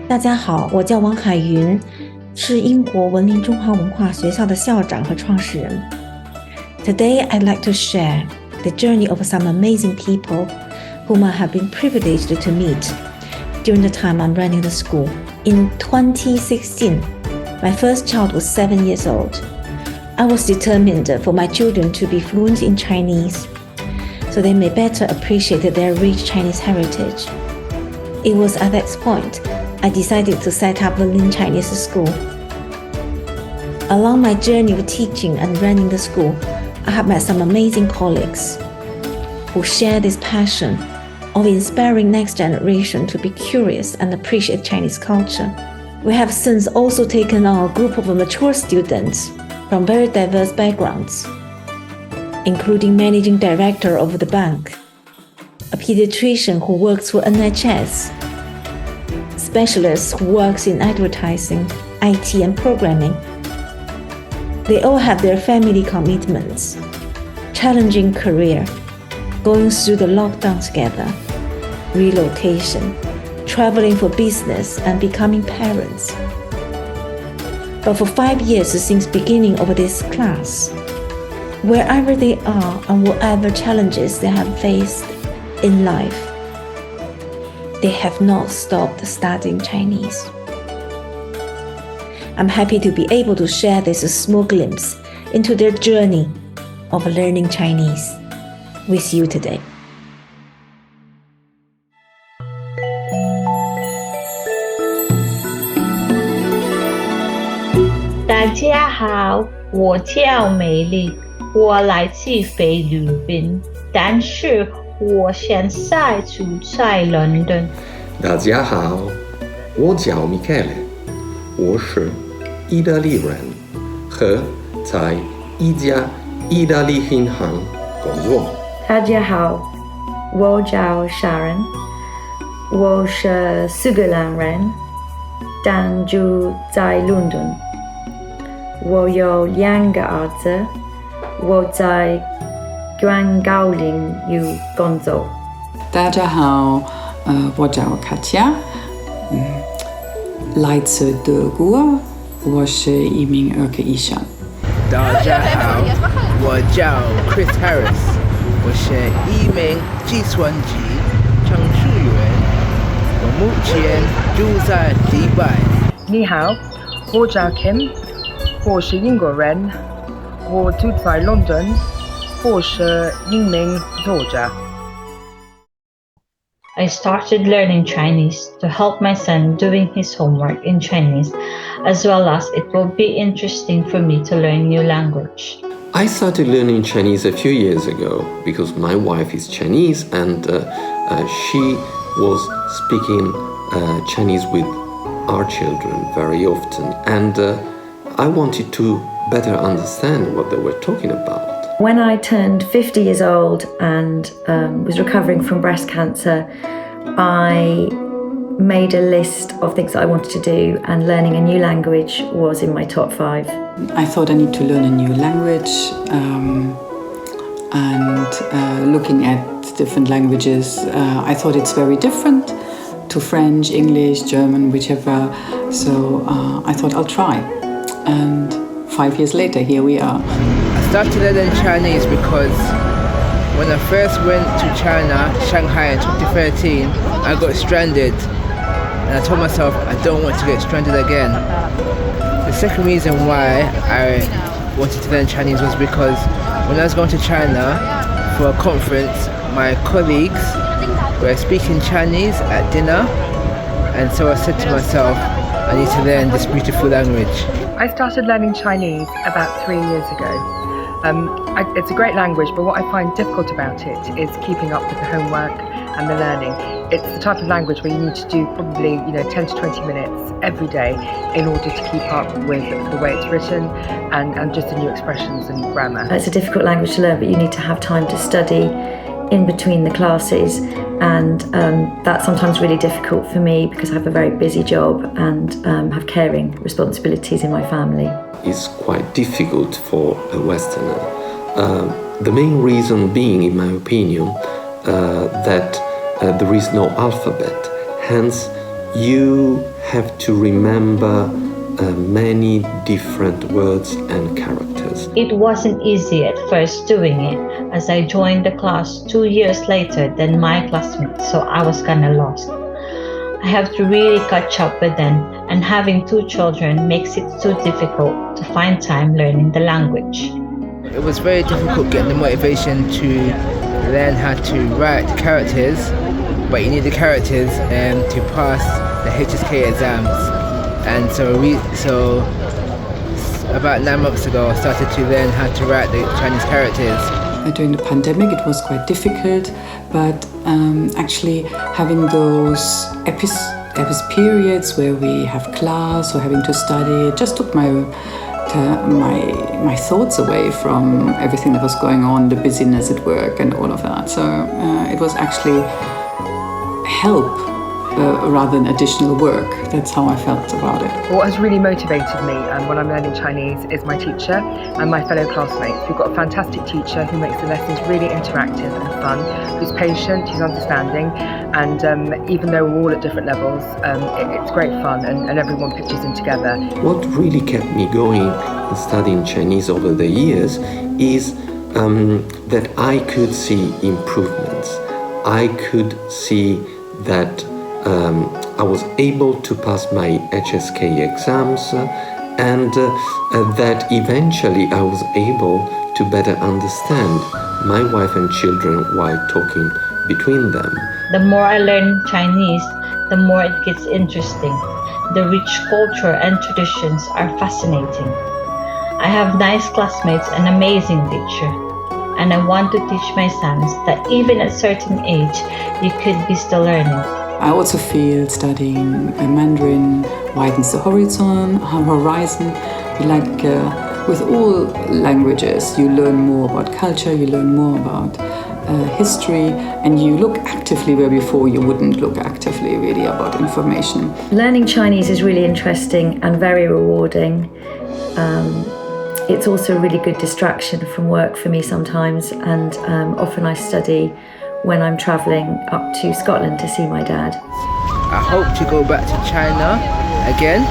大家好，我叫王海云，是英国文林中华文化学校的校长和创始人。Today, I'd like to share the journey of some amazing people whom I have been privileged to meet during the time I'm running the school. In 2016, my first child was 7 years old. I was determined for my children to be fluent in Chinese, so they may better appreciate their rich Chinese heritage. It was at that point I decided to set up the Lin Chinese School. Along my journey of teaching and running the school, I have met some amazing colleagues who share this passion of inspiring next generation to be curious and appreciate Chinese culture. We have since also taken on a group of mature students from very diverse backgrounds, including managing director of the bank, a paediatrician who works for NHS, specialists who works in advertising, IT and programming. They all have their family commitments, challenging career, going through the lockdown together, relocation, traveling for business and becoming parents. But for 5 years since beginning of this class, wherever they are and whatever challenges they have faced in life, they have not stopped studying Chinese. I'm happy to be able to share this small glimpse into their journey of learning Chinese with you today. 大家好，我叫美丽，我来自菲律宾，但是我现在住在伦敦。大家好，我叫米凯勒，我是意大利人，和在一家意大利银行工作。大家好，我叫 Sharon， 我是苏格兰人，但住在伦敦。我有2个儿子，我在广告领域工作。大家好，我叫卡佳，来自德国，我是一名儿科医生。大家好，我叫 Chris Harris， 我是一名计算机程序员，我目前住在迪拜。你好，我叫 Kim， 我是英国人，我住在伦敦。我是一名作家。I started learning Chinese to help my son doing his homework in Chinese, as well as it will be interesting for me to learn new language. I started learning Chinese a few years ago because my wife is Chinese and she was speaking Chinese with our children very often, and I wanted to better understand what they were talking about. When I turned 50 years old and was recovering from breast cancer, I made a list of things that I wanted to do, and learning a new language was in my top 5. I thought I need to learn a new language, and looking at different languages, I thought it's very different to French, English, German, whichever. So I thought I'll try. And 5 years later, here we are. I started learning Chinese because when I first went to China, Shanghai in 2013, I got stranded. And I told myself I don't want to get stranded again. The second reason why I wanted to learn Chinese was because when I was going to China for a conference, my colleagues were speaking Chinese at dinner, and so I said to myself, I need to learn this beautiful language. I started learning Chinese about 3 years ago. It's a great language, but what I find difficult about it is keeping up with the homework and the learning. It's the type of language where you need to do probably 10 to 20 minutes every day in order to keep up with the way it's written and just the new expressions and grammar. It's a difficult language to learn, but you need to have time to study in between the classes, and that's sometimes really difficult for me because I have a very busy job and have caring responsibilities in my family. It's quite difficult for a Westerner. The main reason being, in my opinion, that there is no alphabet. Hence, you have to remember many different words and characters. It wasn't easy at first doing it, as I joined the class 2 years later than my classmates, so I was kinda lost. I have to really catch up with them, and having 2 children makes it so difficult to find time learning the language. It was very difficult getting the motivation to learn how to write characters, but you need the characters to pass the HSK exams. And so about 9 months ago I started to learn how to write the Chinese characters. During the pandemic it was quite difficult, but actually having those periods where we have class or having to study, it just took my thoughts away from everything that was going on, the busyness at work and all of that. So it was actually help rather than additional work. That's how I felt about it. What has really motivated me when I'm learning Chinese is my teacher and my fellow classmates. We've got a fantastic teacher who makes the lessons really interactive and fun, who's patient, who's understanding, and even though we're all at different levels, it's great fun and everyone pitches in together. What really kept me going in studying Chinese over the years is that I could see improvements. I could see that I was able to pass my HSK exams and that eventually I was able to better understand my wife and children while talking between them. The more I learn Chinese, the more it gets interesting. The rich culture and traditions are fascinating. I have nice classmates and amazing teacher, and I want to teach my sons that even at a certain age, you could be still learning. I also feel studying Mandarin widens the horizon. Like with all languages, you learn more about culture, you learn more about history, and you look actively where before you wouldn't look actively really about information. Learning Chinese is really interesting and very rewarding. It's also a really good distraction from work for me sometimes, and often I study when I'm travelling up to Scotland to see my dad. I hope to go back to China again.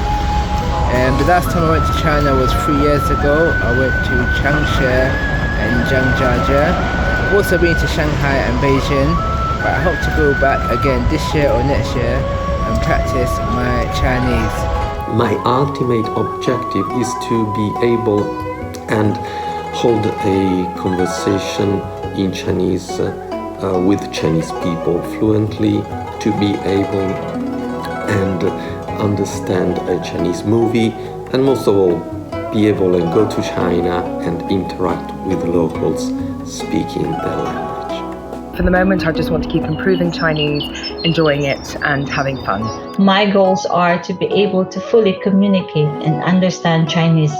The last time I went to China was 3 years ago. I went to Changsha and Zhangjiajie. I've also been to Shanghai and Beijing, but I hope to go back again this year or next year and practice my Chinese. My ultimate objective is to be able and hold a conversation in Chinese with Chinese people fluently, to be able and understand a Chinese movie, and most of all, be able to go to China and interact with locals speaking their language. For the moment, I just want to keep improving Chinese, enjoying it and having fun. My goals are to be able to fully communicate and understand Chinese.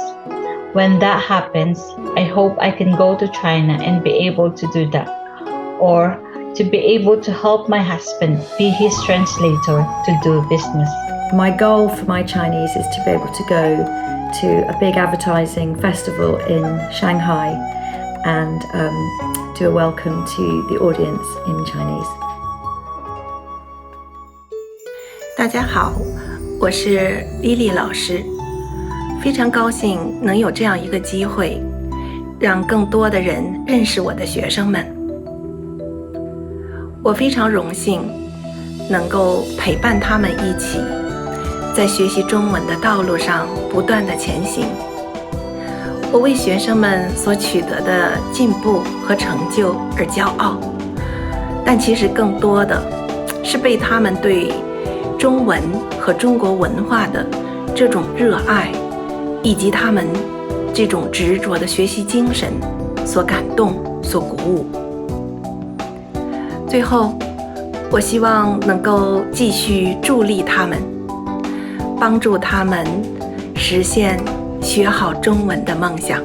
When that happens, I hope I can go to China and be able to do that, or to be able to help my husband be his translator to do business. My goal for my Chinese is to be able to go to a big advertising festival in Shanghai and do a welcome to the audience in Chinese. 大家好，我是 Lily 老师，非常高兴能有这样一个机会，让更多的人认识我的学生们。我非常荣幸能够陪伴他们一起在学习中文的道路上不断的前行。我为学生们所取得的进步和成就而骄傲，但其实更多的是被他们对中文和中国文化的这种热爱，以及他们这种执着的学习精神所感动、所鼓舞。最后，我希望能够继续助力他们，帮助他们实现学好中文的梦想。